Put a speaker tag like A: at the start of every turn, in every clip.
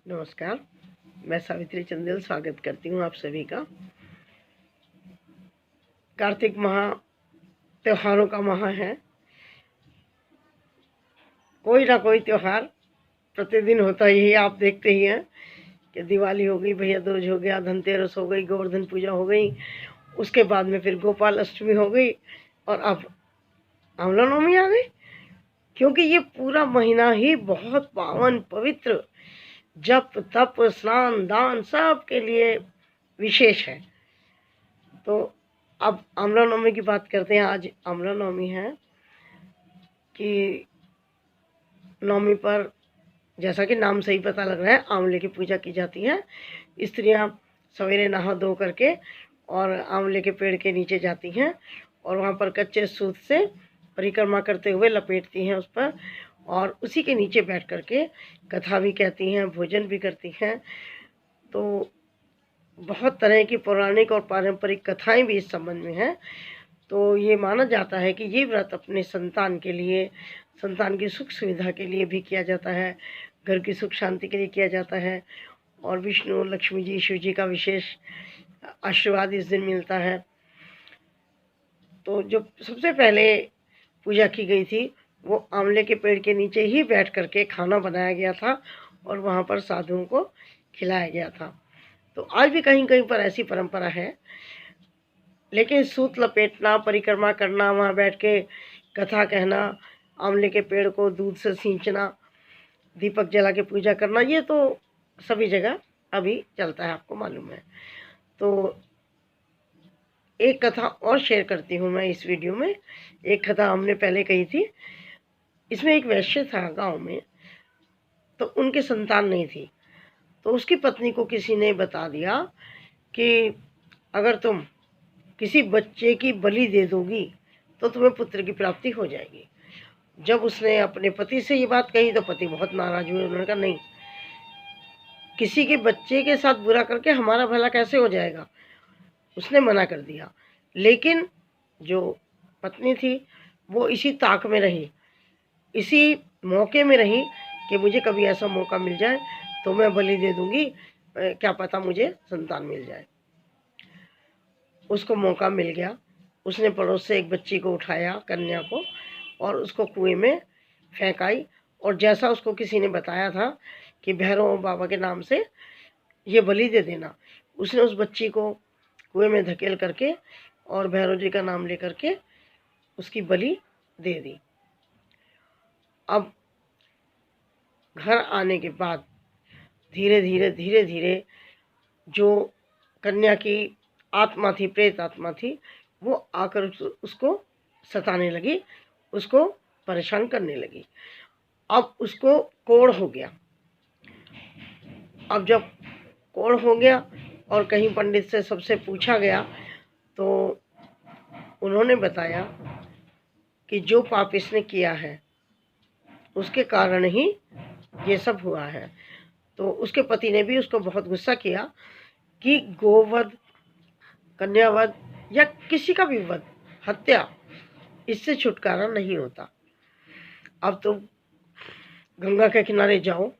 A: नमस्कार। मैं सावित्री चंदेल स्वागत करती हूँ आप सभी का। कार्तिक माह त्योहारों का माह है। कोई ना कोई त्योहार प्रतिदिन होता ही है। आप देखते ही हैं कि दिवाली हो गई, भैया दूज हो गया, धनतेरस हो गई, गोवर्धन पूजा हो गई, उसके बाद में फिर गोपाल अष्टमी हो गई और अब आंवला नवमी आ गई। क्योंकि ये पूरा महीना ही बहुत पावन पवित्र, जप तप स्नान दान सब के लिए विशेष है। तो अब आंवला नवमी की बात करते हैं। आज आंवला नवमी है कि नवमी पर, जैसा कि नाम से ही पता लग रहा है, आंवले की पूजा की जाती है। स्त्रियां सवेरे नहा धो करके और आंवले के पेड़ के नीचे जाती हैं और वहाँ पर कच्चे सूत से परिक्रमा करते हुए लपेटती हैं उस पर, और उसी के नीचे बैठ करके कथा भी कहती हैं, भोजन भी करती हैं। तो बहुत तरह की पौराणिक और पारंपरिक कथाएं भी इस संबंध में हैं। तो ये माना जाता है कि ये व्रत अपने संतान के लिए, संतान की सुख सुविधा के लिए भी किया जाता है, घर की सुख शांति के लिए किया जाता है, और विष्णु लक्ष्मी जी शिव जी का विशेष आशीर्वाद इस दिन मिलता है। तो जो सबसे पहले पूजा की गई थी वो आंवले के पेड़ के नीचे ही बैठ करके खाना बनाया गया था और वहाँ पर साधुओं को खिलाया गया था। तो आज भी कहीं कहीं पर ऐसी परंपरा है, लेकिन सूत लपेटना, परिक्रमा करना, वहाँ बैठ के कथा कहना, आंवले के पेड़ को दूध से सींचना, दीपक जला के पूजा करना, ये तो सभी जगह अभी चलता है, आपको मालूम है। तो एक कथा और शेयर करती हूँ मैं इस वीडियो में। एक कथा हमने पहले कही थी। इसमें एक वैश्य था गांव में, तो उनके संतान नहीं थी। तो उसकी पत्नी को किसी ने बता दिया कि अगर तुम किसी बच्चे की बलि दे दोगी तो तुम्हें पुत्र की प्राप्ति हो जाएगी। जब उसने अपने पति से ये बात कही तो पति बहुत नाराज हुए। उन्होंने कहा नहीं, किसी के बच्चे के साथ बुरा करके हमारा भला कैसे हो जाएगा। उसने मना कर दिया। लेकिन जो पत्नी थी वो इसी ताक में रही, इसी मौके में रही कि मुझे कभी ऐसा मौका मिल जाए तो मैं बलि दे दूंगी, क्या पता मुझे संतान मिल जाए। उसको मौका मिल गया। उसने पड़ोस से एक बच्ची को उठाया, कन्या को, और उसको कुएं में फेंकाई। और जैसा उसको किसी ने बताया था कि भैरव बाबा के नाम से ये बलि दे देना, उसने उस बच्ची को कुएं में धकेल करके और भैरव जी का नाम लेकर के उसकी बलि दे दी। अब घर आने के बाद धीरे धीरे जो कन्या की आत्मा थी, प्रेत आत्मा थी, वो आकर उसको सताने लगी, उसको परेशान करने लगी। अब उसको कोढ़ हो गया। अब जब कोढ़ हो गया और कहीं पंडित से सबसे पूछा गया तो उन्होंने बताया कि जो पाप इसने किया है उसके कारण ही ये सब हुआ है। तो उसके पति ने भी उसको बहुत गुस्सा किया कि गोवध, कन्यावध या किसी का भी वध, हत्या, इससे छुटकारा नहीं होता। अब तो गंगा के किनारे जाओ,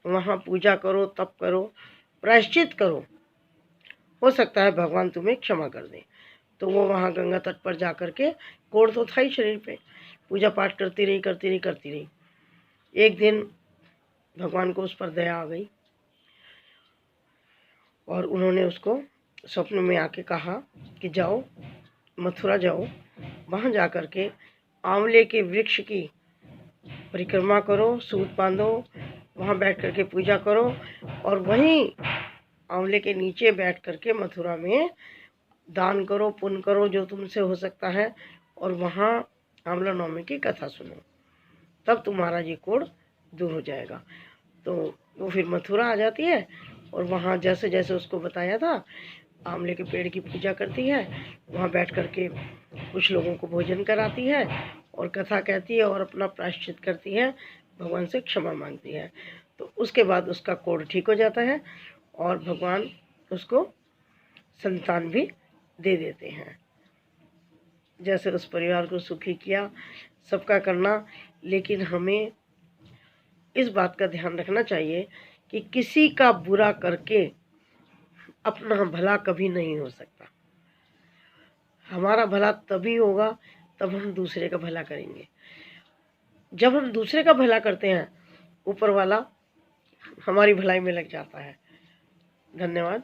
A: वहाँ पूजा करो, तप करो, प्रायश्चित करो, हो सकता है भगवान तुम्हें क्षमा कर दे। तो वो वहाँ गंगा तट पर जा कर के, कोढ़ तो था ही शरीर पे, पूजा पाठ करती रही। एक दिन भगवान को उस पर दया आ गई और उन्होंने उसको स्वप्न में आके कहा कि जाओ, मथुरा जाओ, वहाँ जा कर के आंवले के वृक्ष की परिक्रमा करो, सूत बांधो, वहाँ बैठ करके पूजा करो, और वहीं आंवले के नीचे बैठ करके मथुरा में दान करो, पुण्य करो जो तुमसे हो सकता है, और वहाँ आंवला नवमी की कथा सुनो, तब तुम्हारा ये कोढ़ दूर हो जाएगा। तो वो फिर मथुरा आ जाती है और वहाँ जैसे जैसे उसको बताया था आंवले के पेड़ की पूजा करती है, वहाँ बैठ करके कुछ लोगों को भोजन कराती है और कथा कहती है और अपना प्रायश्चित करती है, भगवान से क्षमा मांगती है। तो उसके बाद उसका कोढ़ ठीक हो जाता है और भगवान उसको संतान भी दे देते हैं। जैसे उस परिवार को सुखी किया, सबका करना। लेकिन हमें इस बात का ध्यान रखना चाहिए कि किसी का बुरा करके अपना भला कभी नहीं हो सकता। हमारा भला तभी होगा तब हम दूसरे का भला करेंगे। जब हम दूसरे का भला करते हैं ऊपर वाला हमारी भलाई में लग जाता है। धन्यवाद।